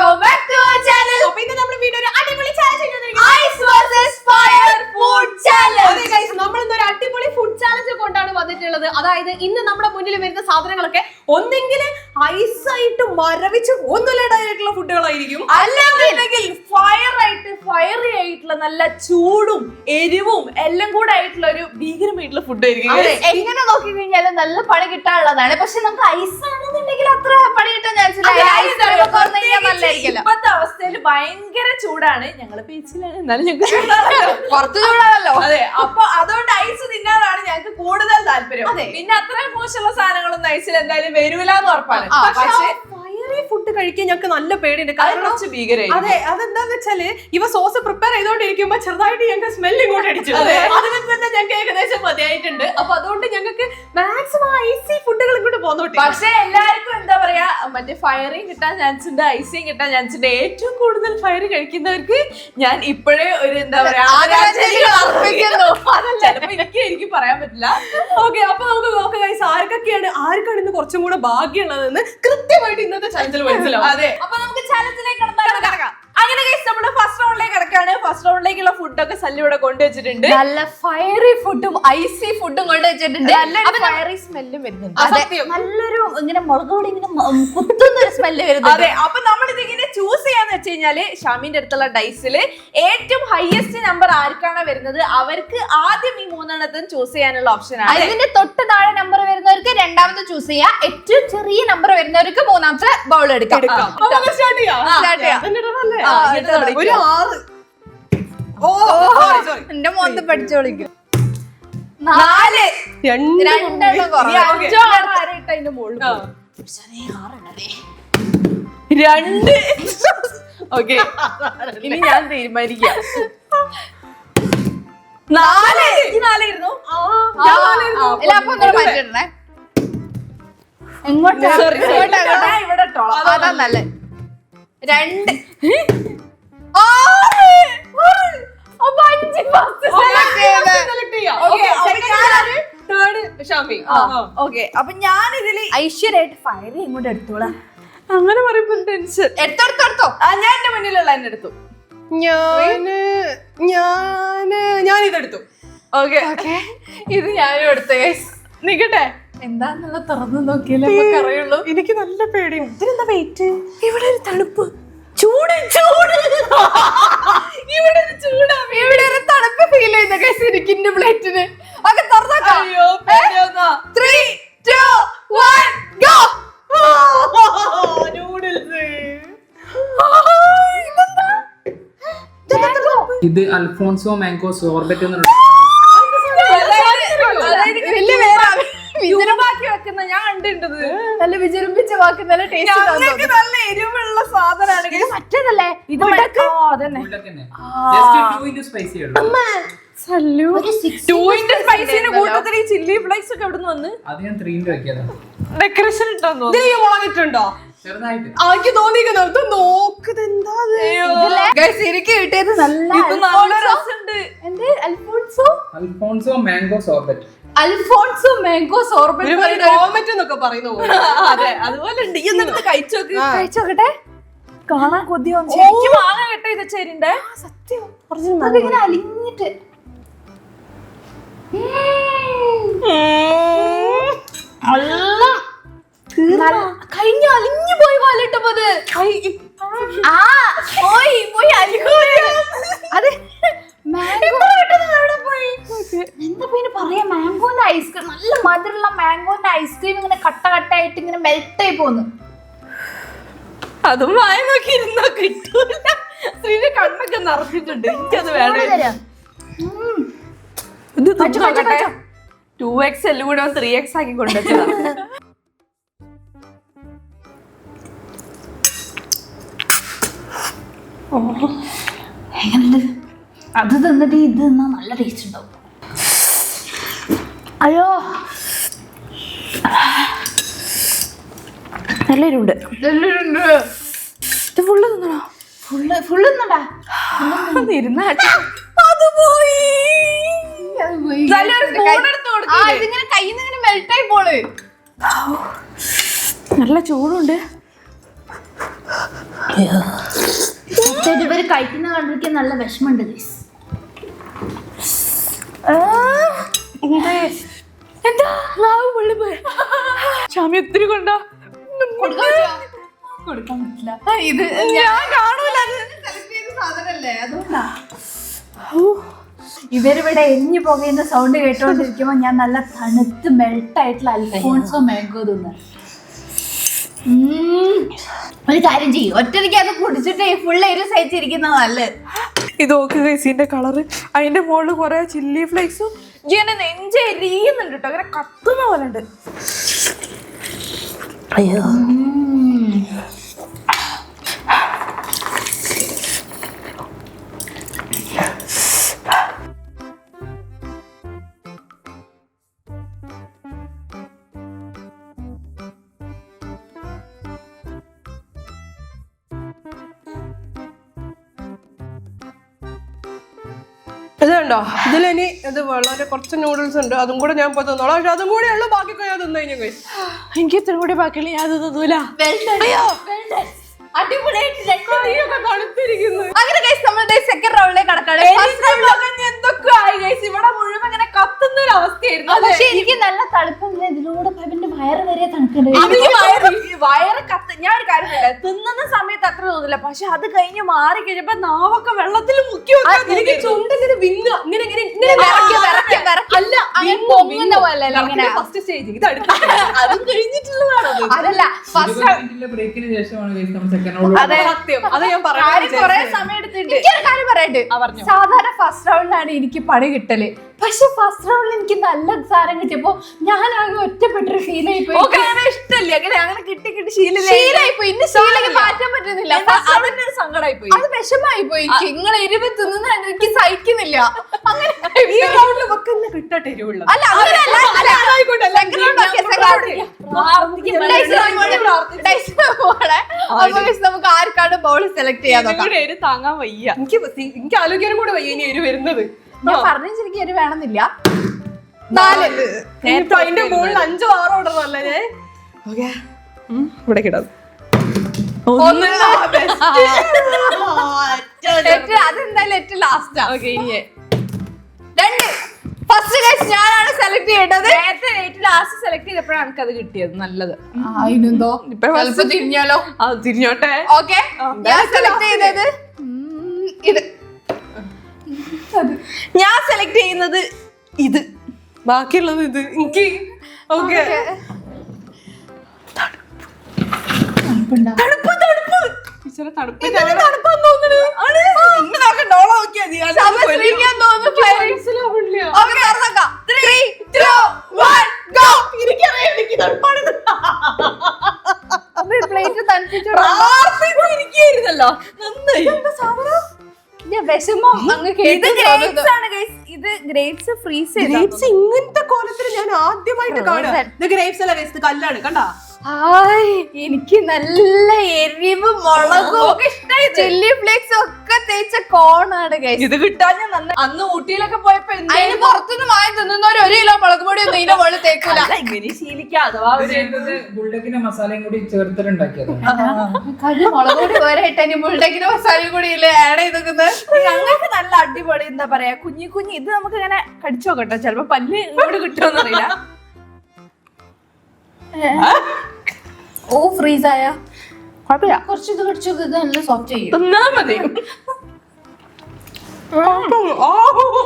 Welcome back to our channel. അപ്പോൾ ഇന്ന് നമ്മുടെ വീഡിയോ ഒരു അടിപൊളി ചാലഞ്ച് ചെയ്തിരിക്കുകയാണ്. Ice versus fire food challenge. അതെ ഗയ്സ്, നമ്മൾ ഇന്ന് ഒരു അടിപൊളി ഫുഡ് ചാലഞ്ച് കൊണ്ടാണ് വന്നിട്ടുള്ളത്. അതായത് ഇന്ന് നമ്മുടെ മുന്നിൽ വരുന്ന സാധനങ്ങളൊക്കെ ഒന്നെങ്കിൽ ഐസ് ആയിട്ട് മരവിച്ച് ഒന്നുലേടായിട്ടുള്ള ഫുഡുകളായിരിക്കും, അല്ലെങ്കിൽ ഫയറി ആയിട്ടുള്ള നല്ല ചൂടും എരിവും എല്ലാം കൂടെ ആയിട്ടുള്ള ഒരു ഭീകരമായിട്ടുള്ള ഫുഡ് ആയിരിക്കും. എങ്ങനെ നോക്കി കഴിഞ്ഞാലും നല്ല പണി കിട്ടാനുള്ളതാണ്. പക്ഷെ നമുക്ക് ഐസ് ആണെന്നുണ്ടെങ്കിൽ അത്ര പണി കിട്ടാൻ ചാൻസ് ഇല്ല. ഇപ്പത്തെ അവസ്ഥയിൽ ഭയങ്കര ചൂടാണ്. ഞങ്ങള് ബീച്ചിലാണ്, എന്നാലും ഞങ്ങൾക്ക് പുറത്ത് ചൂടാണല്ലോ. അതെ, അപ്പൊ അതുകൊണ്ട് ഐസ് തിന്നാനാണ് ഞങ്ങൾക്ക് കൂടുതൽ താല്പര്യം. പിന്നെ അത്ര മോശമുള്ള സാധനങ്ങളൊന്നും ഐസിൽ എന്തായാലും വരൂലെന്ന് ഉറപ്പാണ്. പക്ഷേ ഫുഡ് കഴിക്കാൻ ഞങ്ങൾക്ക് നല്ല പേടിയുണ്ട്, കാരണം ഭീകരമായി. അതെ, അതെന്താന്ന് വെച്ചാല് ഇവ സോസ് പ്രിപ്പയർ ചെയ്തോണ്ടിരിക്കുമ്പോ ചെറുതായിട്ട് ഞങ്ങൾക്ക് സ്മെല്ല് ഇങ്ങോട്ട് അടിച്ചു. അതിൽ തന്നെ ഞങ്ങൾക്ക് ഏകദേശം മതിയായിട്ടുണ്ട്. അപ്പൊ അതുകൊണ്ട് ഞങ്ങൾക്ക് മാക്സിമം ഐസി ഫുഡുകൾ ഇങ്ങോട്ട് പോന്നോട്ടെ. പക്ഷെ എല്ലാവർക്കും എന്താ പറയാ, മറ്റേ ഫയറിങ് കിട്ടാൻ ചാൻസ് ഉണ്ട്, ഐസിങ് കിട്ടാൻ ചാൻസ് ഉണ്ട്. ഏറ്റവും കൂടുതൽ ഫയർ കഴിക്കുന്നവർക്ക് ഞാൻ ഇപ്പോഴേ ഒരു എന്താ പറയാ ചിലപ്പോ എനിക്ക് പറയാൻ പറ്റില്ല. ഓക്കെ, അപ്പൊ നമുക്ക് നോക്കാം ഗയ്സ്, ആർക്കാണ് ഇന്ന് കുറച്ചും കൂടെ ഭാഗ്യമുള്ളതെന്ന് കൃത്യമായിട്ട് ഇന്നത്തെ ചലഞ്ചിൽ മനസ്സിലാവും. അതെ, അപ്പൊ നമുക്ക് ചലഞ്ചിലേക്ക് കടക്കാം. അങ്ങനെ ഗയ്സ്, നമ്മുടെ ഫസ്റ്റ് റൗണ്ടിലേക്ക് കിടക്കാണ്. ഫസ്റ്റ് റൗണ്ടിലേക്കുള്ള ഫുഡൊക്കെ സല്ലി ഇവിടെ കൊണ്ടുവച്ചിട്ടുണ്ട്. നല്ല ഫയറി ഫുഡും ഐസി ഫുഡും കൊണ്ടുവച്ചിട്ടുണ്ട്. ഫയറി സ്മെല്ലും വരുന്നുണ്ട്. നല്ലൊരു ഇങ്ങനെ മുളക് പൊടി ഇങ്ങനെ കുത്തുന്ന ഒരു സ്മെല്ല് വരുന്നത്. അതെ, അപ്പൊ നമ്മളിത് ഇങ്ങനെ ചൂസ് ചെയ്യാന്ന് വെച്ച് കഴിഞ്ഞാല് ഷാമിന്റെ അടുത്തുള്ള ഡൈസില് ഏറ്റവും ഹയസ്റ്റ് നമ്പർ ആർക്കാണ് വരുന്നത് അവർക്ക് ആദ്യം ഈ മൂന്നെണ്ണത്തിന് ചൂസ് ചെയ്യാനുള്ള ഓപ്ഷൻ ആണ്. അതിന്റെ തൊട്ട് താഴെ നമ്പർ വരുന്നവർക്ക് രണ്ടാമത്തെ ചൂസ് ചെയ്യാം. ഏറ്റവും ചെറിയ നമ്പർ വരുന്നവർക്ക് മൂന്നാമത്തെ ബൗൾ എടുക്കാം. എന്റെ മോത്ത് പഠിച്ചോളിക്കും. 4 ഓക്കെ, ഇനി ഞാൻ തീരുമാനിക്കാം. 4 ഇരുന്നു. ഇവിടെ അതാ നല്ല 2 അപ്പൊ ഞാൻ ഇതില് ഐശ്വര്യായിട്ട് ഫയർ ഇങ്ങോട്ട് എടുത്തോളാം. അങ്ങനെ പറയുമ്പോ ടെൻഷൻ. എടുത്തോ ഞാൻ എന്റെ മുന്നിലുള്ള എന്നെ എടുത്തു. ഞാൻ ഇതെടുത്തു. ഓക്കെ, ഇത് ഞാനും എടുത്തു. നിക്കട്ടെ, എന്താന്നുള്ള തുറന്നു നോക്കിയാലേ നമുക്ക് അറിയുള്ളൂ. എനിക്ക് നല്ല പേടിയുണ്ട്. ഇതിനെന്താ വെയിറ്റ്? ഇവിടെ ഒരു തണുപ്പ്, ചൂട് ചൂട് ഇവിടെ ഒരു ചൂടാ, ഇവിടെ ഒരു തണുപ്പ് ഫീൽ ചെയ്യുന്ന ശരിക്കും പ്ലേറ്റിന്. ഒക്കെ തുറന്നോ. 3, 2, 1 ഗോ. നൂഡിൽസ്. ഇത് അൽഫോൺസോ മാംഗോ സോർബറ്റ് എന്ന് വെക്കുന്ന ഞാൻ കണ്ടിട്ടുണ്ട്. നല്ല വിജൃംഭിച്ച വാക്ക്, നല്ല ടേസ്റ്റ്, നല്ല എരിവുള്ള സാധനമാണ്. മറ്റേതല്ലേ ഇത്? കൂട്ടത്തിൽ ഈ ചില്ലി ഫ്ലേക്സ് ഒക്കെ എവിടെ വന്ന് ഡെക്കറേഷൻ ഇട്ടോ എനിക്ക് തോന്നിയിരിക്കുന്നത്. നോക്കുന്നത് എന്താ ശരിക്കും കിട്ടിയത് നല്ല രസമുണ്ട്. Alphonso mango sorbet. Alphonso mango sorbet എന്നൊക്കെ പറയുന്ന പോലെ. അതെ, അതുപോലെ ഉണ്ട്. ഈ എന്നിട്ട് കഴിച്ചോക്കട്ടെ. കാണാൻ കൊതി വാങ്ങാൻ കേട്ടോ ഇത് ചേരിന്റെ സത്യം. ഇങ്ങനെ അലിഞ്ഞിട്ട് കഴിഞ്ഞ അലിഞ്ഞു പോയി വാലിട്ടത്. അതെ, എന്താ പിന്നെ പറയാ, മാംഗോന്റെ ഐസ്ക്രീം, നല്ല മധുരമുള്ള മാംഗോന്റെ ഐസ്ക്രീം ഇങ്ങനെ കട്ട കട്ടായിട്ട് ഇങ്ങനെ മെൽറ്റ് ആയി പോന്നു. അതും വായ നോക്കി ഇരുന്നോ കിട്ടൂല. ശ്രീന്റെ കണ്ണൊക്കെ നിറച്ചിട്ടുണ്ട്. എനിക്കത് വേണം. 2XL കൂടെ 3X ആക്കി കൊണ്ടുവച്ചതാ. എങ്ങനെയുണ്ട്? അത് തിന്നിട്ട് ഇത് തിന്നാ നല്ല ടേസ്റ്റ് ഉണ്ടാവും. അയ്യോ, നല്ലൊരുണ്ട്. ഇത് ഫുള്ള് തിന്നണോ? ഫുള്ള് തിന്നടാ. അത് പോയി. ഇതിങ്ങനെ കയ്യിൽ നിന്ന് ഇങ്ങനെ മെൽറ്റ് ആയി പോള്. നല്ല ചൂടുണ്ട്. ഇവര് കഴിക്കുന്ന കണ്ടിരിക്കാൻ നല്ല വിഷമുണ്ട് എന്താ ക്ഷമ ഒത്തിരി കൊണ്ടാ കൊടുക്കാൻ പറ്റില്ല. ഇത് ഞാൻ കാണൂല, സാധനല്ലേ അതുകൊണ്ടാ. ഇവരിവിടെ എരിഞ്ഞു പോകുന്ന സൗണ്ട് കേട്ടോണ്ടിരിക്കുമ്പോ ഞാൻ നല്ല തണുത്ത് മെൽട്ടായിട്ടുള്ള അൽഫോൺസോ മാംഗോ തിന്നു. ഒരു കാര്യം ചെയ്യും, ഒറ്റയ്ക്ക് അത് കുടിച്ചിട്ട് ഫുൾ എരി സഹിച്ചിരിക്കുന്ന നല്ലത്. ഇത് നോക്ക് ഗൈസ്, ഇതിന്റെ കളറ്. അതിന്റെ മുകളിൽ കുറെ ചില്ലി ഫ്ലേക്സും ഇങ്ങനെ നെഞ്ചെരിയുന്നുണ്ട് കേട്ടോ, അങ്ങനെ കത്തുന്ന പോലെ ഉണ്ട്. അയ്യോ ഇതുണ്ടോ, ഇതിലിനി ഇത് വളരെ കുറച്ച് നൂഡിൽസ് ഉണ്ട്, അതും കൂടെ ഞാൻ പോയി തിന്നോളാം. പക്ഷെ അതും കൂടെ ഉള്ളു, ബാക്കിയൊക്കെ ഞാൻ തിന്നു കഴിഞ്ഞു. എനിക്ക് ഇത്ര കൂടി ബാക്കിയുള്ള ഞാൻ തിന്നൂല. അങ്ങനെ സെക്കൻഡ് റൗണ്ടിലേക്ക് കടക്കാണ്. ഇവിടെ മുഴുവൻ ഇങ്ങനെ കത്തുന്ന ഒരു അവസ്ഥയായിരുന്നു. പക്ഷെ എനിക്ക് നല്ല തണുപ്പില്ല, ഇതിലൂടെ എന്റെ വയറ് വരെ തണുക്കണ്ടേ. വയറ് കത്ത്. ഞാൻ ഒരു കാര്യം പറയാം, തിന്നുന്ന സമയത്ത് അത്ര തോന്നില്ല, പക്ഷെ അത് കഴിഞ്ഞ് മാറി കഴിഞ്ഞപ്പോ നാവൊക്കെ വെള്ളത്തിൽ മുക്കി എനിക്ക് ചുണ്ടിങ്ങനെ വിങ്ങ ഇങ്ങനെ ഫസ്റ്റ് സ്റ്റേജ്. ഇത് അതും കഴിഞ്ഞിട്ടുള്ളതാണ്. അതല്ല ബ്രേക്കിന് ശേഷമാണ് സെക്കൻഡ് റൗണ്ട്. അതെ സത്യം, അത് ഞാൻ പറയാം. സമയം എടുത്തിട്ട് എനിക്കൊരു കാര്യം പറയട്ടെ, സാധാരണ ഫസ്റ്റ് റൗണ്ടിലാണ് എനിക്ക് പണി കിട്ടല്. പക്ഷെ ഫസ്റ്റ് റൗണ്ടിൽ എനിക്ക് നല്ല സാധനം കിട്ടിയപ്പോ ഞാൻ ആകെ ഒറ്റപ്പെട്ടൊരു ഫീൽ ആയിപ്പോയി. ഇഷ്ടല്ലേ അങ്ങനെ കിട്ടി ശീലായിപ്പോയി. ഇന്ന് ശീലക്ക് മാറ്റാൻ പറ്റുന്നില്ല. അതിന്റെ ഒരു സങ്കടമായി പോയി, അത് വിഷമായി പോയി. നിങ്ങൾ എരിവ് തിന്നുന്ന എനിക്ക് സഹിക്കുന്നില്ല. അങ്ങനെ കിട്ടട്ടെ എരിവുള്ള. അല്ല നമുക്ക് ആർക്കാണ് ബോൾ സെലക്ട് ചെയ്യാൻ താങ്ങാൻ വയ്യ. എനിക്ക് ആലോചിക്കാനും കൂടെ വയ്യ ഇനി എരിവ് വരുന്നത്. ഞാൻ പറഞ്ഞ ശരിക്കും എരിവ് വേണമെന്നില്ല. 4 അതിന്റെ മുകളിൽ 5 6 ഓർഡർ അല്ലേ. ഇവിടെ കിടാം. അതെന്തായാലും ഏറ്റവും ലാസ്റ്റാ. ഫസ്റ്റ് ഗൈസ് ഞാനാണ് സെലക്ട് ചെയ്യേണ്ടത്. നേരത്തെ ഏറ്റവും ലാസ്റ്റ് സെലക്ട് ചെയ്തപ്പോഴാണ് എനിക്ക് അത് കിട്ടിയത്. നല്ലത്. അതിനെന്തോ തിരിഞ്ഞാലോ? തിരിഞ്ഞോട്ടെ. ഓക്കെ, ഞാൻ സെലക്ട് ചെയ്തത് ഇത്. ഞാൻ സെലക്ട് ചെയ്യുന്നത് ഇത്, ബാക്കിയുള്ളത് ഇത്. എനിക്ക് ഓക്കെ. ഇത് ഗ്രേപ്സ് ഫ്രീസ് ചെയ്ത് ഇങ്ങനത്തെ കോലത്തിൽ ഞാൻ ആദ്യമായിട്ട് കാണാം. ഇത് ഗ്രേപ്സ് അല്ല ഗൈസ്, ഇത് കല്ലാണ്. കണ്ടാ, എനിക്ക് നല്ല എരിവ് മുളകും ചില്ലി ഫ്ലേക്സ് ഒക്കെ തേച്ച കോണാണ് ഗൈസ്. ഇത് കിട്ടാൻ ഞാൻ അന്ന് ഊട്ടിയിലൊക്കെ പോയപ്പോ അതിന് പുറത്തുനിന്ന് വാങ്ങി തിന്നുന്നവർ 1 കിലോ മുളക് പൊടി ഒന്നും ഇതിന്റെ മുകളിൽ തേക്കൂല. ഇങ്ങനെ ശീലിക്കാം. അഥവാ ബുൾഡക്കിന്റെ മസാലയും കൂടി ചേർത്തിട്ടുണ്ടാക്കിയത്. മുളക് പൊടി വേറെ ഇട്ടു, ബുൾഡക്കിന്റെ മസാലയും കൂടി ആഡ് ചെയ്തേക്കുന്നത്. ഞങ്ങൾക്ക് നല്ല അടിപൊളി എന്താ പറയാ കുഞ്ഞി കുഞ്ഞി. ഇത് നമുക്ക് ഇങ്ങനെ കടിച്ചു നോക്കട്ടോ, ചിലപ്പോ പല്ല് ഇങ്ങോട്ട് കിട്ടുമെന്ന് അറിയില്ല. ഓ ഫ്രീസ് ആയ കുഴപ്പമില്ല, കുറച്ച് ഇത് കടിച്ചു നോക്ക്, ഇത് നല്ല സോഫ്റ്റ് ചെയ്യും. തിന്നാ മതി.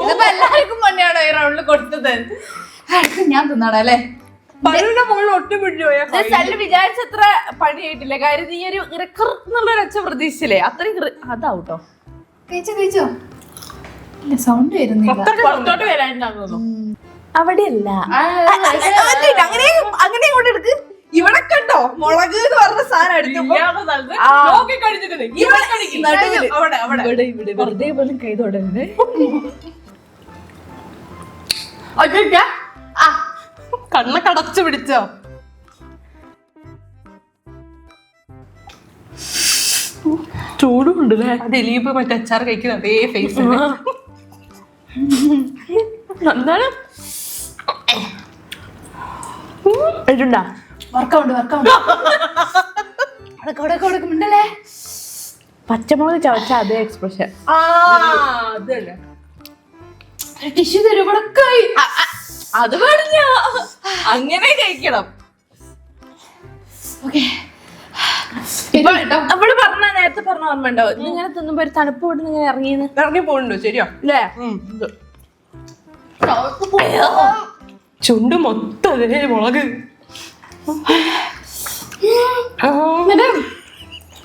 ഇതിപ്പോ എല്ലാവർക്കും മുന്നെയാണോ ഈ റൗണ്ടിൽ കൊടുത്തത്? ഞാൻ തിന്നാടാ അല്ലേ? പല്ലിന്റെ മുകളിൽ ഒട്ടി പിടിച്ചു പോയാൽ വിചാരിച്ചത്ര പണിയായിട്ടില്ല. കാര്യം നീ ഒരു ഇറക്കുന്നുള്ളൊരു ഒച്ച പ്രതീക്ഷിച്ചില്ലേ, അത്രയും അതാവട്ടോ. കഴിച്ചോ സൗണ്ട് വരുന്നില്ല. പുറത്തോട്ട് വരാനുണ്ടാകുന്നു. അവിടെയല്ല, അങ്ങനെ കൊണ്ട് എടുക്ക്. ഇവിടെ കണ്ടോ മുളക് എന്ന് പറഞ്ഞ സാധനം എടുത്തപ്പോ വെറുതെ പോലും കൈ തൊടരുത്. കണ്ണൊക്കെ അടച്ചു പിടിച്ചോ. ചൂടുണ്ട്. അത് എലിയപ്പോ മറ്റേ അച്ചാർ കഴിക്കുന്ന അതേ ഫേസ്. എന്താണ് വർക്കൗണ്ട് മിണ്ടല്ലേ. പച്ചമുളക് ചവച്ച അതേ എക്സ്പ്രഷൻ. അതല്ലേ ടിഷ്യൂ തരുവടക്കായി. അത് പാടില്ല, അങ്ങനെ കഴിക്കണം. നമ്മള് പറഞ്ഞ നേരത്തെ പറഞ്ഞ ഓർമ്മ ഉണ്ടോ? ഇങ്ങനെ തിന്നുമ്പോ ഒരു തണുപ്പ് കൊണ്ട് ഇങ്ങനെ ഇറങ്ങി പോകണ്ടോ? ശരിയാ അല്ലേ? ചുണ്ട് മൊത്തം അതേ മുളക്.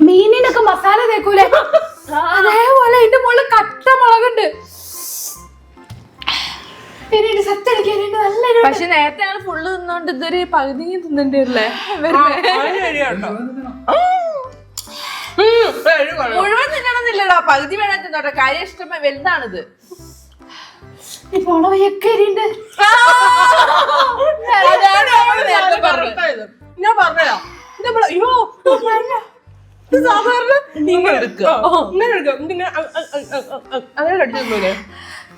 മീനിനൊക്കെ മസാല തേക്കൂലേ, അതേപോലെ ഇതിന്റെ മുകളിൽ കട്ട മുളകുണ്ട്. പക്ഷെ നേരത്തെ ഞങ്ങൾ ഫുള്ള് തിന്നോണ്ട് ഇതൊരു പകുതി തിന്നണ്ടേ? മുഴുവൻ തിന്നണമെന്നില്ലടാ, പകുതി വേണം തിന്നോട്ടെ. കാര്യം ഇഷ്ടം വലുതാണിത്. ഞാൻ പറഞ്ഞോ അയ്യോ സാധാരണ ഇങ്ങനെ എടുക്കുക, ഇങ്ങനെ എടുക്കുക, അങ്ങനെ കടിച്ചില്ലേ?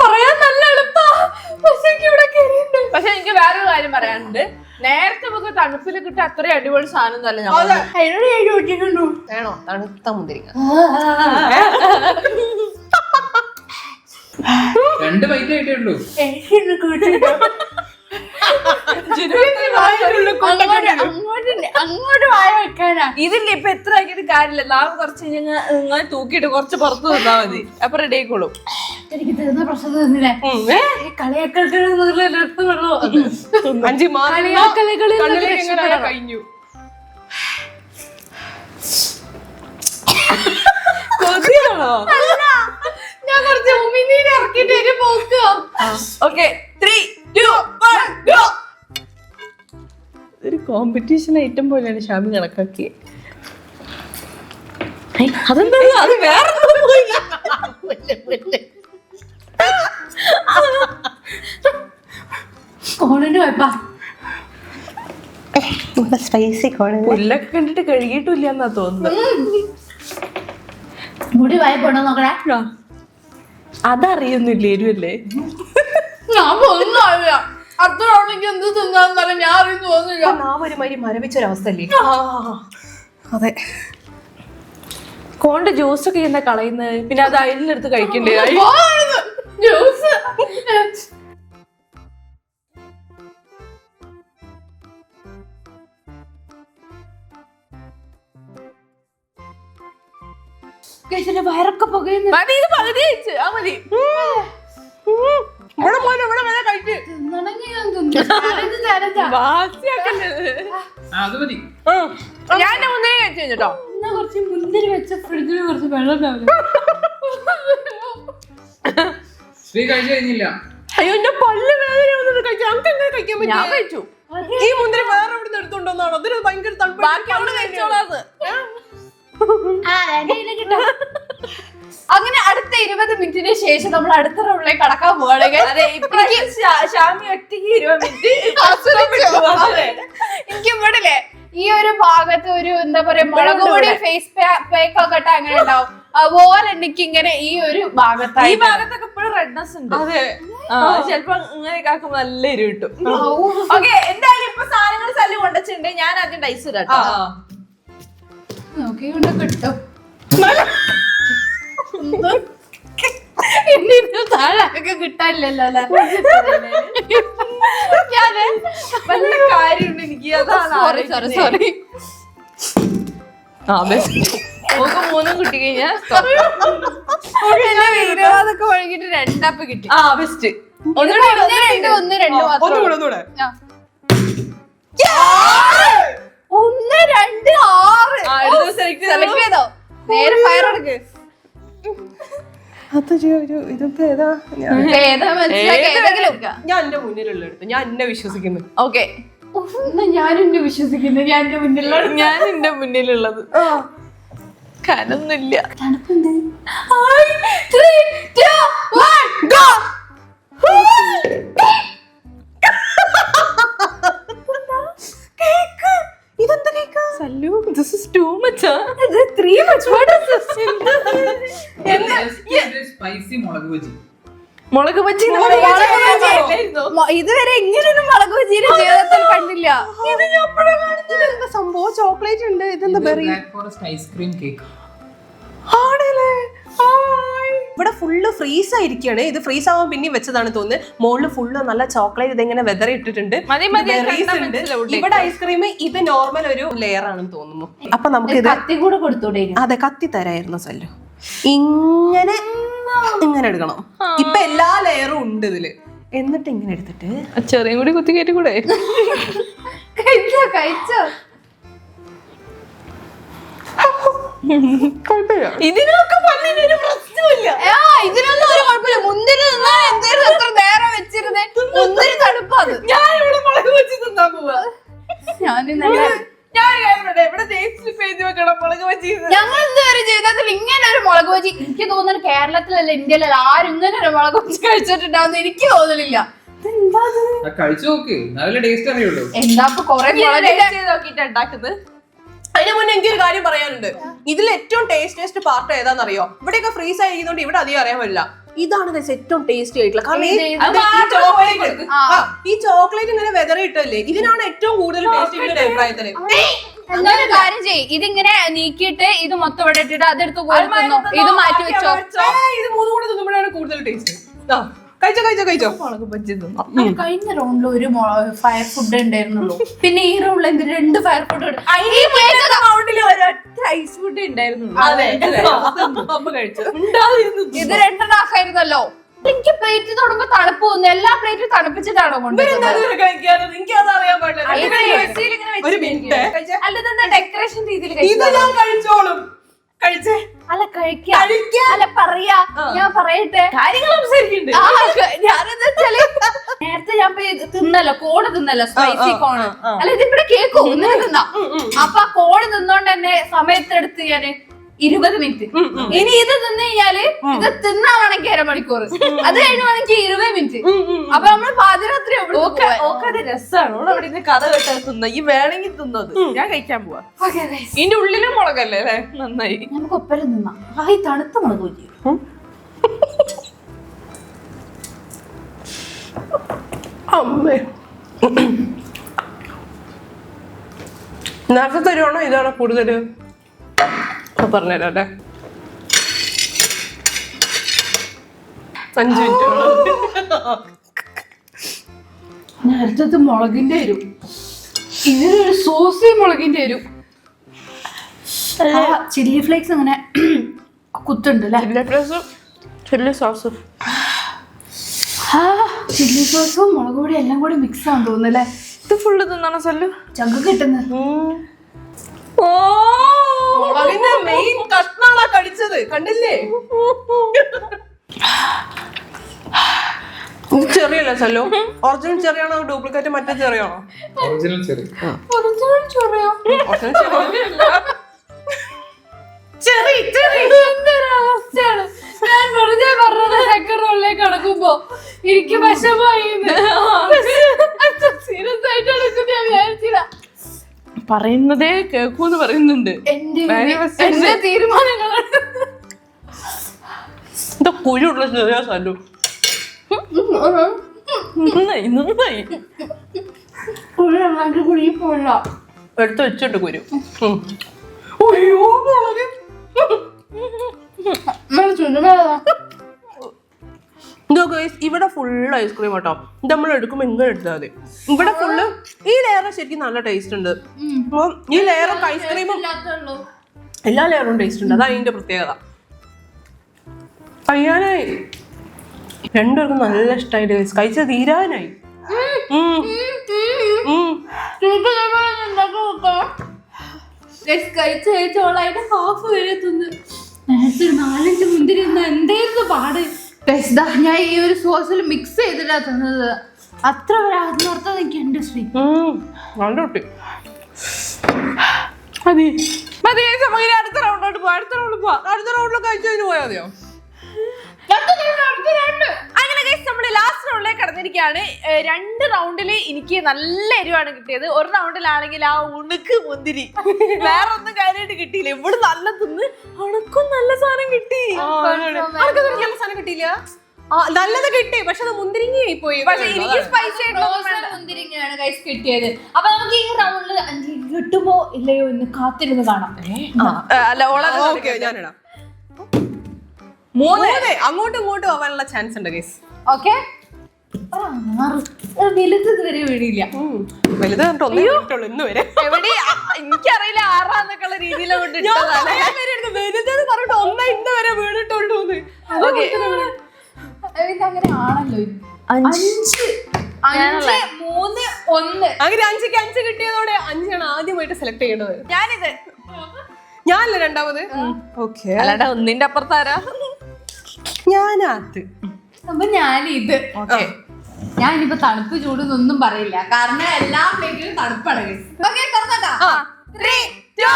പറയാൻ നല്ല എളുപ്പാ, പക്ഷെ എനിക്ക് വേറൊരു കാര്യം പറയാനുണ്ട്. നേരത്തെ നമുക്ക് തണുപ്പിൽ കിട്ടിയ അത്രയും അടിപൊളി സാധനം തന്നെ വേണോ? തണുത്ത മുന്തിരിങ്ങ 2 ബൈറ്റ് ആയിട്ടേ ഉള്ളൂ. അങ്ങോട്ട് വായ വെക്കാനാ. ഇതില്ലേ ഇപ്പൊ എത്ര ആക്കിയിട്ട് കാര്യമില്ല. നാളെ കുറച്ച് ഇങ്ങനെ തൂക്കിയിട്ട് കുറച്ച് പുറത്ത് നിന്നാ മതി, അപ്പൊ റെഡി ആയിക്കോളും. എനിക്ക് തരുന്ന പ്രശ്നം തന്നില്ലേ കഴിഞ്ഞു. കൊതിയാണോ? ഞാൻ കുറച്ച് ഉമിനീര് ഇറക്കിട്ട് പോക്കോ. Okay 3, 2, 1 go. ഒരു കോമ്പറ്റീഷൻ ഐറ്റം പോലെയാണ് ഷാമി കണക്കാക്കി. അതെന്താ? അത് വേറെ കോണിന്റെ വായ്പാ സ്പൈസി കോൺ. പുല്ലൊക്കെ കണ്ടിട്ട് കഴുകിയിട്ടില്ല എന്നാ തോന്നുന്നത്. മുടി വായ്പോണോ നോക്കണേ. അതറിയൊന്നുമില്ല എരുവല്ലേ? ഞാൻ ഒന്നും അറിയാ. അത്ര ആണെങ്കിൽ എന്ത് തിന്നാന്നല്ല ഞാൻ അറിയുന്നു തോന്നില്ല. ഒരുമാതിരി മരവിച്ചൊരവസ്ഥല്ലേ? അതെ. കോണ്ട് ജ്യൂസ് ഒക്കെ എന്താ കളയുന്നത്? പിന്നെ അത് അയിലെടുത്ത് കഴിക്കണ്ടേ? ജ്യൂസ് വയറൊക്കെ പുകയുന്നു. മതി, ഇത് പകുതി കഴിച്ച്. ആ മതി. അത് മതി. ഞാൻ മുന്നേ കഴിച്ചു കഴിഞ്ഞോ. കുറച്ച് മുന്തിരി വെച്ച ഫ്രിഡ്ജിൽ കുറച്ച് വെള്ളം ശ്രീ കഴിച്ചു കഴിഞ്ഞില്ല. അയ്യോ എന്റെ പല്ല് വേദന കഴിക്കാൻ പറ്റും. ഞാൻ കഴിച്ചു. ഈ മുന്തിരി വേറെ എവിടെ നിന്ന് എടുത്തോണ്ടോന്നാണോ? അതിന് ഭയങ്കര തണുപ്പ്. അങ്ങനെ അടുത്ത 20 മിനിറ്റിന് ശേഷം നമ്മൾ അടുത്ത റൗണ്ടിലേക്ക് കടക്കാൻ പോവാണെങ്കിൽ ഷാമി ഒറ്റയ്ക്ക് 20 മിനിറ്റ് എനിക്ക് ഇവിടെ ഈ ഒരു ഭാഗത്ത് ഒരു എന്താ പറയാ മുളക് പൊടി ഫേസ് പാക്ക് ഒക്കെ ഇട്ട് അങ്ങനെ ഉണ്ടാവും. അതുപോലെ എനിക്ക് ഇങ്ങനെ ഈ ഒരു ഭാഗത്തായി ഭാഗത്തൊക്കെ ഇപ്പോഴും റെഡ്നെസ് ഉണ്ട്. അതെ, ചിലപ്പോ ഇങ്ങനെയൊക്കെ ആക്കുമ്പോ നല്ല എരിവ് കിട്ടും. ഓക്കെ, എന്തായാലും ഇപ്പൊ സാധനങ്ങൾ സല്ല് കൊണ്ടുവച്ചിട്ടുണ്ട്. ഞാൻ ആദ്യം ഡൈസ് ഇടാം. നോക്കി കൊണ്ട് കിട്ടും. താഴൊക്കെ കിട്ടാനില്ലല്ലോ അല്ലെ? നല്ല കാര്യമുണ്ട് എനിക്ക്. അതാണ് സോറി. നമുക്ക് 3 കിട്ടി കഴിഞ്ഞാൽ അതൊക്കെ ഒഴുകിട്ട് 2 അപ്പ് കിട്ടി. ബെസ്റ്റ്. 1, 2 1, 2 1, 2, 6 സെലക്ട് ചെയ്തോ? നേരെ ഫയർ എടുക്ക്. ഇതൊക്കെ ഏതാ? ഞാൻ എന്റെ മുന്നിലുള്ള എടുത്തു. ഞാൻ എന്നെ വിശ്വസിക്കുന്നു. ഓക്കെ, ഞാനും എന്നെ വിശ്വസിക്കുന്നു. ഞാൻ എന്റെ മുന്നിലുള്ള ഞാൻ എന്റെ മുന്നിലുള്ളത്. കനൊന്നുമില്ല. തണുപ്പുണ്ട്. 3, 2, 1 go. സ്പൈസി മുളക് ബജി. മുളക് ബജി ഇതുവരെ ഇങ്ങനെയൊന്നും മുളക് ബജിയുടെ ജീവിതത്തിൽ കണ്ടില്ല. ഇതെന്താ സംഭവം? ചോക്ലേറ്റ് ഉണ്ട്. ഇതെന്താ berry? Black forest ice cream cake. ആണോ? ഇവിടെ ഫുള്ള് ഫ്രീസ് ആയിരിക്കാണ്. ഇത് ഫ്രീസ് ആവാൻ പിന്നെ വെച്ചതാണ് തോന്നുന്നത്. മുകളിൽ ഫുള്ള് നല്ല ചോക്ലേറ്റ് ഇതെങ്ങനെ വെതറി ഇട്ടിട്ടുണ്ട്. ഇവിടെ ഐസ്ക്രീം ഇത് നോർമൽ ഒരു ലെയർ ആണെന്ന് തോന്നുന്നു. അപ്പൊ നമുക്ക് ഇത് കത്തി കൂടെ കൊടുത്തൂടെ? അതെ, കത്തി തരായിരുന്നു സല്ലു. ഇങ്ങനെ ഇങ്ങനെ എടുക്കണം. ഇപ്പൊ എല്ലാ ലെയറും ഉണ്ട് ഇതില്. എന്നിട്ട് ഇങ്ങനെ എടുത്തിട്ട് ചെറിയ കൂടി കുത്തി കയറ്റി കൂടെ കഴിച്ചോ? ഇതിനൊക്കെ പല്ലിനൊരു പ്രശ്നമില്ല. ഇതിനൊന്നും ഒരു കുഴപ്പമില്ല. മുന്തിരി തിന്നാൻ എന്തേലും എത്ര നേരം വെച്ചിരുന്നേ. മുന്തിരി തണുപ്പാത്. ഞാൻ ഇവിടെ മുളക് വെച്ച് തിന്നാൻ പോവാ. ഞങ്ങൾ ഇതുവരെ ജീവിതത്തിൽ ഇങ്ങനെ ഒരു മുളക് ബജി എനിക്ക് തോന്നുന്നു കേരളത്തിലല്ല ഇന്ത്യയിലല്ല ആരും ഇങ്ങനെ ഒരു മുളക് ബജി കഴിച്ചിട്ടുണ്ടാവുന്ന എനിക്ക് തോന്നലില്ല. കഴിച്ചു നോക്ക്, നല്ല ടേസ്റ്റ് അറിയുള്ളൂ. എന്താ കൊറേ നോക്കിട്ട് ഉണ്ടാക്കുന്നത്. അതിന് മുന്നേ എനിക്കൊരു കാര്യം പറയാനുണ്ട്. ഇതിൽ ഏറ്റവും ടേസ്റ്റിയസ്റ്റ് പാർട്ട് ഏതാണെന്നറിയോ? ഇവിടെയൊക്കെ ഫ്രീസ് ആയിരിക്കുന്നോണ്ട് ഇവിടെ അധികം അറിയാൻ പറ്റില്ല. ഇതാണ് ഏറ്റവും ടേസ്റ്റി ആയിട്ടുള്ള. കാരണം ഈ ചോക്ലേറ്റ് ഇങ്ങനെ വെതറി ഇട്ടല്ലേ, ഇതിനാണ് ഏറ്റവും കൂടുതൽ ടേസ്റ്റ് അഭിപ്രായത്തില്. എന്തൊരു കാര്യം ചെയ്യ്, ഇതിങ്ങനെ നീക്കിയിട്ട് ഇത് മൊത്തം ഇവിടെ ഇട്ടിട്ട് അതെടുത്ത് പോയിരുന്നു ഇത് മാറ്റി വെച്ചോ. ഇത് മൂന്നും കൂടെ തിന്നുമ്പോഴാണ് കൂടുതൽ ടേസ്റ്റ്. കഴിച്ചോ മുളക് ബജ്ജി തിന്നു. കഴിഞ്ഞ റൗണ്ടിൽ ഒരു ഫയർ ഫുഡ് ഉണ്ടായിരുന്നുള്ളൂ. പിന്നെ ഈ റൗണ്ടിൽ എന്ത് 2 ഫയർ ഫുഡ് റൗണ്ടിൽ ഒരൊറ്റ ഐസ് ഫുഡ് ഉണ്ടായിരുന്നുള്ളൂ. ഇത് 2 ആക്കായിരുന്നല്ലോ. എനിക്ക് പ്ലേറ്റ് തുടങ്ങുമ്പോ തണുപ്പ് തോന്നുന്നു. എല്ലാ പ്ലേറ്റും തണുപ്പിച്ചിട്ടാണോ കൊണ്ടുവരുന്നത്? ഡെക്കറേഷൻ രീതിയിൽ അല്ല കഴിക്കാം. അല്ല പറയാ, ഞാൻ പറയട്ടെ കാര്യങ്ങൾ ഞാനെന്താ വെച്ചാല് നേരത്തെ ഞാൻ തിന്നല്ലോ, കോണ് തിന്നല്ലോ, സ്പൈസി കോണ്. അല്ല ഇതിവിടെ കേക്കും ഇങ്ങനെ തിന്നാ. അപ്പൊ കോണ് തിന്നോണ്ട് തന്നെ സമയത്തെടുത്ത് ഞാന് 20 മിനിറ്റ്. ഇനി ഇത് തിന്നു കഴിഞ്ഞാല് ഇത് തിന്നാണെങ്കിൽ 1/2 മണിക്കൂർ, അത് കഴിഞ്ഞാണെങ്കിൽ 20 മിനിറ്റ്. അപ്പൊ നമ്മള് പാതിരാത്രി രസമാണ്. കഥ കേട്ടാൽ തിന്ന ഈ വേണമെങ്കിൽ തിന്നത്. ഞാൻ കഴിക്കാൻ പോവാ. ഇതിന്റെ ഉള്ളിലും മുളകല്ലേ അല്ലേ? നന്നായി. നമുക്ക് ഒപ്പരം തിന്നാം. ഹായ് തണുത്ത മുളക് ബജി. അമ്മേ, നേരത്തെ തരുവാണോ ഇതാണോ കൂടുതല്? പറഞ്ഞുതരാം അല്ലേ. 5 മിനിറ്റ് നേരത്തെ മുളകിന്റെ വരും, ഇതിനൊരു സോസി മുളകിന്റെ വരും. ചില്ലി ഫ്ലേക്സ് അങ്ങനെ കുത്തുണ്ട് ചില്ലി സോസും ചില്ലി സോസും മുളക് പൊടി എല്ലാം കൂടി മിക്സ് ആണെന്ന് തോന്നുന്നല്ലേ. ഇത് ഫുള്ള് തിന്നാണോ സല്ലു? ചങ്ക കിട്ടുന്നത്. മുളകിന്റെ മെയിൻ കഷ്ണാണോ കടിച്ചത്? കണ്ടില്ലേ? ചെറിയല്ലേ സല്ലു? ഒറിജിനൽ ചെറിയാണോ ഡ്യൂപ്ലിക്കേറ്റ് മറ്റേ ചെറിയാണോ? Original cherry. അവസ്ഥയാണ്. ഞാൻ വെറുതെ പറഞ്ഞത് സെക്കൻഡ് റോളിലേക്ക് കടക്കുമ്പോ എനിക്ക് വിഷമായി. സീരിയസ് ആയിട്ട് എടുക്കുന്ന ഞാൻ വിചാരിച്ചില്ല. പറയുന്നതേ കേൾക്കൂന്ന് പറയുന്നുണ്ട്. എന്റെ തീരുമാനങ്ങളാണ്. എന്താ കുഴിയുള്ള ചെറിയ സല്ലു? നന്നായി കുഴി പോയില്ല. എടുത്ത് വെച്ചിട്ട് കുരു. അയ്യോ മുളക്. ഇവിടെ ഫുള്ള് ഐസ്ക്രീം കേട്ടോ. ഇത് നമ്മൾ എടുക്കുമ്പോ ഇങ്ങനെ എടുത്താൽ മതി. ഇവിടെ ഫുള്ള് ഈ ലെയർ ശരിക്കും നല്ല ടേസ്റ്റ് ഉണ്ട്. ഈ ലെയറും ഐസ്ക്രീമും എല്ലാ ലെയറും ടേസ്റ്റ് ഉണ്ട്. അതാണ് ഇതിന്റെ പ്രത്യേകത. കഴിയാനായി രണ്ടുപേർക്കും നല്ല ഇഷ്ടമായിട്ട് കഴിച്ച തീരാനായി. കഴിച്ചോളായിട്ട് ഹാഫ് വരെ തിന്ന്. നേരത്തെ 4-5 മുന്തിരി എന്തായിരുന്നു പാട്. ഞാൻ ഈ ഒരു സോസിൽ മിക്സ് ചെയ്തിട്ടാ തന്നത്. അത്ര വരെ അതിനർത്ഥം എനിക്ക് എന്റെ ശ്രീ അടുത്ത റൗണ്ടോട്ട് പോവാ. അടുത്ത റൗണ്ടിൽ കഴിച്ചതിന് പോയാൽ മതിയോ? അങ്ങനെ നമ്മള് ലാസ്റ്റ് റൗണ്ടിലേക്ക് കടന്നിരിക്കുകയാണ്. 2 റൗണ്ടില് എനിക്ക് നല്ല എരിവാണ് കിട്ടിയത്. ഒരു റൗണ്ടിലാണെങ്കിൽ ആ ഉണക്ക് മുന്തിരി വേറെ ഒന്നും കാര്യമായിട്ട് കിട്ടിയില്ല. ഇവിടെ നല്ല തിന്ന് അണക്കും നല്ല സാധനം കിട്ടി. നല്ല സാധനം കിട്ടിയില്ല. നല്ലത് കിട്ടി, പക്ഷെ അത് മുന്തിരിങ്ങയായി പോയി. പക്ഷെ എനിക്ക് സ്പൈസി മുന്തിരിങ്ങയാണ് ഗൈസ് കിട്ടിയത്. അപ്പൊ നമുക്ക് ഈ റൗണ്ടിൽ കിട്ടുമോ ഇല്ലയോ എന്ന് കാത്തിരുന്ന് കാണാം. അല്ല ഞാനിടാം. 3 അങ്ങോട്ടും ഇങ്ങോട്ടും ആവാനുള്ള ചാൻസ് ഉണ്ട് ഗൈസ്. ഓക്കെ, വലുത് ഇതുവരെ വീടില്ല. വലുത് കണ്ടോ ഇന്ന് വരെ എവിടെ എനിക്കറിയില്ല 6 രീതിയിലോട്ട് വലുതെന്ന് പറഞ്ഞിട്ട് 1 ഇന്ന് വരെ വീണിട്ടുള്ളൂ. അങ്ങനെ ആണല്ലോ. 5 3 1 അങ്ങനെ 5 കിട്ടിയതോടെ 5 ആദ്യമായിട്ട് സെലക്ട് ചെയ്യേണ്ടത്. ഞാനിത് ഞാനല്ലേ രണ്ടാമത്? ഓക്കെ, അല്ലാണ്ട് 1ന്റെ അപ്പുറത്താരാ? ഞാനത്. അപ്പൊ ഞാനിത്. ഞാനിപ്പോ തണുപ്പ് ചൂടെന്നൊന്നും പറയില്ല, കാരണം എല്ലാ പ്ലേറ്റിലും തണുപ്പാണ്. ഓക്കെ, തുറന്നേക്കാം. 3, 2,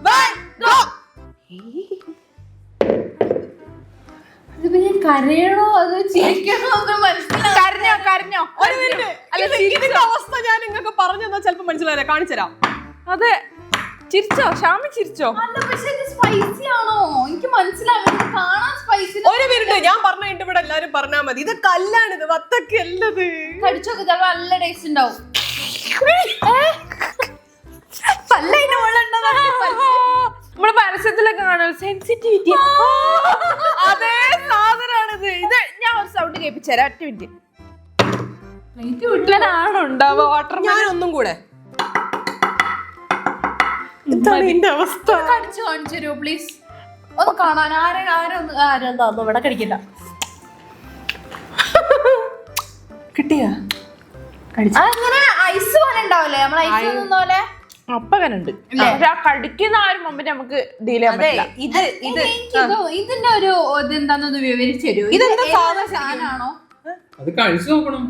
1 go. ഇതിപ്പോ ഞാൻ കരയണോ അതോ ചിരിക്കണോ എന്ന് മനസ്സിലായി. കരഞ്ഞോ ഒരു മിനിറ്റ്, ഇതിന്റെ അവസ്ഥ ഞാൻ നിങ്ങൾക്ക് പറഞ്ഞു തന്നാ ചിലപ്പോ മനസ്സിലായില്ല. കാണിച്ചുതരാം. അതെ, ചിരിച്ചോ? ഷാമി ചിരിച്ചോ? അല്ല, പക്ഷെ ഇത് സ്പൈസി ആണോ? എനിക്ക് മനസ്സിലാവും, കാണാൻ സ്പൈസി. ഒരു മിനിറ്റ്, ഞാൻ പറഞ്ഞിട്ട് ഇവിടെ എല്ലാരും പറഞ്ഞാ മതി. ഇത് കല്ലാണ്, ഇത് വത്തക്കല്ലത്. കടിച്ചോക്ക്, ചിലപ്പോ നല്ല ടേസ്റ്റ് ഉണ്ടാവും. നമ്മള് പരസ്യത്തിലൊക്കെ കാണും സെൻസിറ്റിവിറ്റി. അതേ സാധനാണിത്. ഇത് ഞാൻ ഒരു സൗണ്ട് കേൾപ്പിച്ചേരാം. ഒറ്റ മിനിറ്റ്. പ്ലേറ്റ് വിട്ടാണോ ഉണ്ടാവുക വാട്ടർ? ഞാനൊന്നും കൂടെ. ഇതാണ് എന്റെ അവസ്ഥ. കടിച്ചു കാണിച്ചു തരുമോ പ്ലീസ്? ഒന്ന് കാണാൻ. ആരെന്താ ഇവിടെ കടിക്കില്ല. കിട്ടിയ അങ്ങനെ ഐസ് പോലെ ഉണ്ടാവില്ലേ, നമ്മൾ ഐസ് നിന്ന പോലെ. അപ്പകനുണ്ട്. പക്ഷെ ആ കടിക്കുന്ന ആ ഒരു മൊമെന്റ് നമുക്ക് ഡീൽ ചെയ്യാൻ പറ്റില്ല. ഇതിന്റെ ഒരു ഇതെന്താന്നൊന്ന് വിവരിച്ചു തരൂ. ഇതെന്താ സാധനമാണോ? അത് കഴിച്ചു നോക്കണം.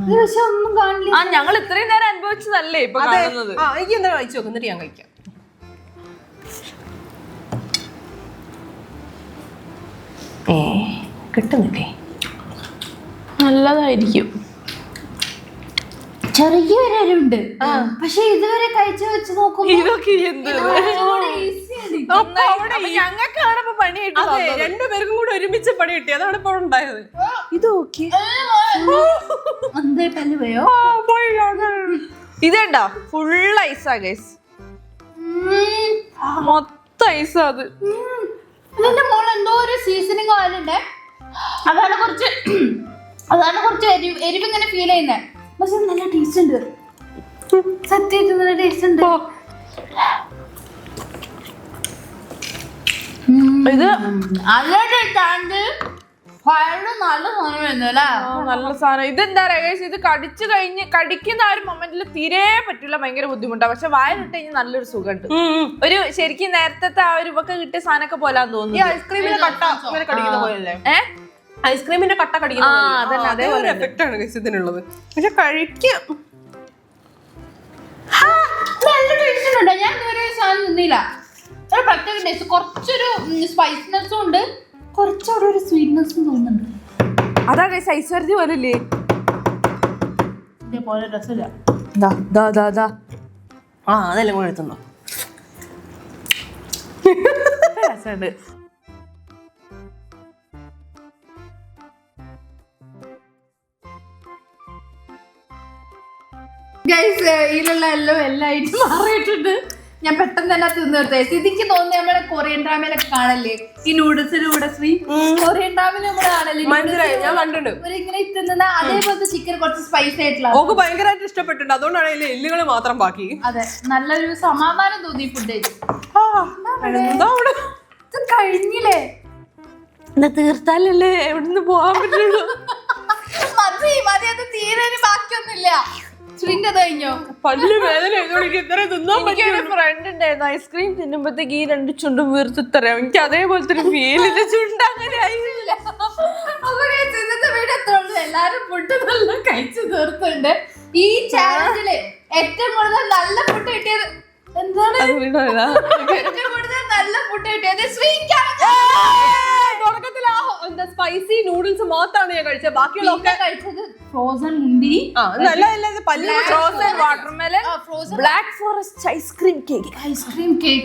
ഇത് പക്ഷെ ഒന്നും കാണില്ല. ഞങ്ങൾ ഇത്രയും നേരം അനുഭവിച്ചതല്ലേ ഇപ്പൊ കാണുന്നത്. എനിക്ക് എന്താ കഴിച്ചു നോക്കും, എന്നിട്ട് ഞാൻ കഴിക്കാം. കിട്ടുന്നില്ലേ? നല്ലതായിരിക്കും. ചെറിയൊരു അരുണ്ട്, പക്ഷെ ഇതുവരെ കഴിച്ചു വെച്ച് നോക്കുമ്പോ ഇതൊക്കെ എന്ത് ഞങ്ങൾക്കാണ് ഇപ്പൊ പണി കിട്ടുന്നത്. രണ്ടുപേർക്കും കൂടെ ഒരുമിച്ച് പണി കിട്ടി, അതാണ് ഇപ്പോൾ ഉണ്ടായത്. ഇത് ഓക്കെ. പോയോ? ഇതേണ്ടാ ഫുൾ ഐസാ ഗൈസ്, മൊത്തം ഐസാ. അത് ഇതിന്റെ മോള് എന്തോ ഒരു സീസണിങ് ഓയിലുണ്ട്, അതാണ് കുറച്ച് എരിവ് ഇങ്ങനെ ഫീൽ ചെയ്യുന്നത്. പക്ഷെ നല്ല ടേസ്റ്റ് ഉണ്ട്, സത്യമായിട്ട് നല്ല ടേസ്റ്റ് ഉണ്ട്. ഇത് നല്ല സാധനം. ഇതെന്താ പറയാ ഗൈസ്, ഇത് കടിക്കുന്ന ആ ഒരു മൊമെന്റിൽ തീരെ പറ്റില്ല, ഭയങ്കര ബുദ്ധിമുട്ടാണ്. പക്ഷെ വായിലിട്ട് കഴിഞ്ഞാൽ നല്ലൊരു സുഖമുണ്ട്. ഒരു ശരിക്കും നേരത്തെ ആ ഒരു ഇവക്ക് കിട്ടിയ സാധനമൊക്കെ പോലാന്ന് തോന്നുന്നു. ഐസ്ക്രീമിന്റെ കട്ട കടിക്കുന്ന പോലല്ലേ? ഐസ്ക്രീമിന്റെ കട്ട കടിക്കുന്ന അതേപോലെ എഫക്റ്റ് ആണ് ഇതിനുള്ളത്. പക്ഷെ കഴിക്കാം, നല്ല ടേസ്റ്റ് ഉണ്ട്. ഞാൻ ഇതുവരെ സാധനം തിന്നില്ല. ഒരു പ്രത്യേക ടേസ്റ്റ്, കുറച്ചൊരു സ്പൈസിനെസ്സും ഉണ്ട്, കുറച്ചവിടെ ഒരു സ്വീറ്റ്നെസ്സും തോന്നുന്നുണ്ട്. അതാ ഗൈസ് ഐശ്വര്യ പോലല്ലേ? ഇതേപോലെ രസമില്ല. അതെല്ലാം കൂടെ എടുത്തുണ്ടോ? രസമുണ്ട്. ഗൈസ്, ഇതിലുള്ള എല്ലാ ഐറ്റം മാറിയിട്ടുണ്ട്. ഞാൻ പെട്ടെന്ന് തന്നെ തിന്നിർത്തേ. ഇതിക്ക് തോന്നുന്നു നമ്മളെ കൊറിയൻ ഡ്രാമയിലൊക്കെ കാണല്ലേ, ഈ നൂഡിൽസിന്റെ കൂടെ കൊറിയൻ ഡ്രാമയിൽ നമ്മള് കാണല്ലേ, ഞാൻ കണ്ടിട്ടുണ്ട്. ഇങ്ങനെ തിന്നുന്ന അതേപോലത്തെ ചിക്കൻ കുറച്ച് സ്പൈസി ആയിട്ടുള്ള. ഓക്ക് ഭയങ്കരമായിട്ട് ഇഷ്ടപ്പെട്ടിട്ടുണ്ട്, അതുകൊണ്ടാണ് അതിലെ എല്ലുകൾ മാത്രം ബാക്കി. അതെ, നല്ലൊരു സമാധാനം തോന്നി ഫുഡ്. ഇത് കഴിഞ്ഞില്ലേ? തീർത്താലല്ലേ എവിടുന്ന് പോവാൻ പറ്റുള്ളൂ. മതി, അത് തീരെ ബാക്കിയൊന്നുമില്ല. കഴിഞ്ഞോ? പല്ല് വേദന എനിക്കൊരു ഫ്രണ്ട് ഉണ്ടായിരുന്നു, ഐസ്ക്രീം തിന്നുമ്പോഴത്തേക്ക് ഈ 2 ചുണ്ടും വീർത്ത് തരാം. എനിക്ക് അതേപോലത്തെ ഒരു ഫീൽ. ഇത് ചുണ്ട് അങ്ങനെ ആയില്ല. എല്ലാരും ഫുഡ് നല്ല കഴിച്ചു തീർത്തുണ്ട്. ഈ ചാലഞ്ചില് ഏറ്റവും കൂടുതൽ നല്ല ഫുഡ് കിട്ടിയത് എന്താണ്? ഏറ്റവും കൂടുതൽ നല്ല ഫുഡ് കിട്ടിയത് സ്പൈസി നൂഡിൽസ് മാത്രമാണ് ഞാൻ കഴിച്ചത്. ബാക്കിയുള്ളതൊക്കെ കഴിച്ചത് ഫ്രോസൺ മുന്തിരി, frozen watermelon, black forest ice cream cake,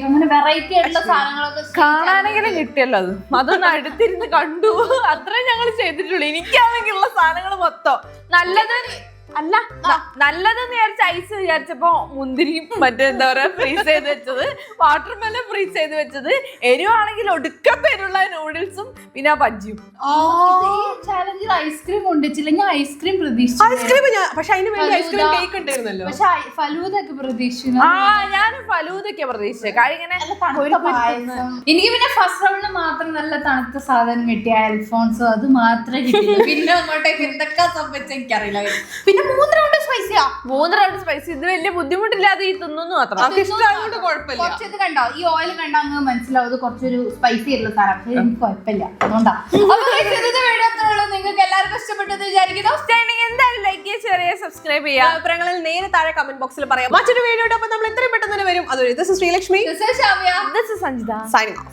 അങ്ങനെ വെറൈറ്റി ആയിട്ടുള്ള സാധനങ്ങളൊക്കെ കാണാനെങ്കിലും കിട്ടിയല്ലോ. അതൊന്ന് അടുത്തിരുന്ന് കണ്ടു, അത്രേ ഞങ്ങൾ ചെയ്തിട്ടുള്ളൂ. എനിക്കാണെങ്കിലുള്ള സാധനങ്ങൾ മൊത്തം നല്ലത് അല്ല നല്ലതെന്ന് വിചാരിച്ച ഐസ് വിചാരിച്ചപ്പോ മുന്തിരിയും മറ്റേ എന്താ പറയാ ഫ്രീസ് ചെയ്ത് വെച്ചത്, വാട്ടർ മെലൺ ഫ്രീസ് ചെയ്ത് വെച്ചത്, എരിവാണെങ്കിൽ ഒടുക്കത്തെ എരിവുള്ള നൂഡിൽസും പിന്നെ ആ ബജ്ജിയും. ചാലഞ്ചിൽ ഐസ്ക്രീം കൊണ്ടുവച്ചില്ലെങ്കിൽ ഐസ്ക്രീം പ്രതീക്ഷിച്ചു. ഐസ്ക്രീം പക്ഷെ അതിന് വേണ്ടി ഐസ്ക്രീം കേക്ക് ഉണ്ടായിരുന്നല്ലോ. പക്ഷെ ഫലൂദ ഒക്കെ പ്രതീക്ഷിച്ചു. ഞാൻ ഫലൂദൊക്കെ പ്രതീക്ഷിച്ചത്. കാര്യം ഇങ്ങനെ എനിക്ക് പിന്നെ ഫസ്റ്റ് റൗണ്ടിൽ മാത്രം നല്ല തണുത്ത സാധനം കിട്ടിയ അൽഫോൺസോ, അത് മാത്രമേ കിട്ടിയുള്ളൂ. പിന്നെ അങ്ങോട്ടേക്ക് എന്തൊക്കെ സംഭവിച്ച എനിക്കറിയില്ല. പിന്നെ 3 റൗണ്ട് സ്പൈസിയാ. 3 round spicy. ഇത് വലിയ ബുദ്ധിമുട്ടില്ലാതെ ഈ തിന്നു മാത്രം. കുഴപ്പമില്ല. കുറച്ചത് കണ്ടോ, ഈ ഓയിൽ കണ്ടോ അങ്ങ് മനസ്സിലാവും ഇത് കുറച്ചൊരു സ്പൈസി ആയിട്ടുള്ള സാധനം. എനിക്ക് കുഴപ്പമില്ല. അതുകൊണ്ടാ വീഡിയോ അത്രയുള്ളൂ. നിങ്ങൾക്ക് എല്ലാവർക്കും ഇഷ്ടപ്പെട്ടെന്ന് വിചാരിക്കുന്നു. എന്തായാലും ലൈക്ക് ചെയ്യുക, ഷെയർ ചെയ്യുക, സബ്സ്ക്രൈബ് ചെയ്യുക. അഭിപ്രായങ്ങളിൽ നേരെ താഴെ കമന്റ് ബോക്സിൽ പറയാം. മറ്റൊരു വീഡിയോ നമ്മൾ എത്രയും പെട്ടെന്ന് തന്നെ വരും. അതൊരു Sreelakshmi, This is Shavya. This is Sanjita. signing off.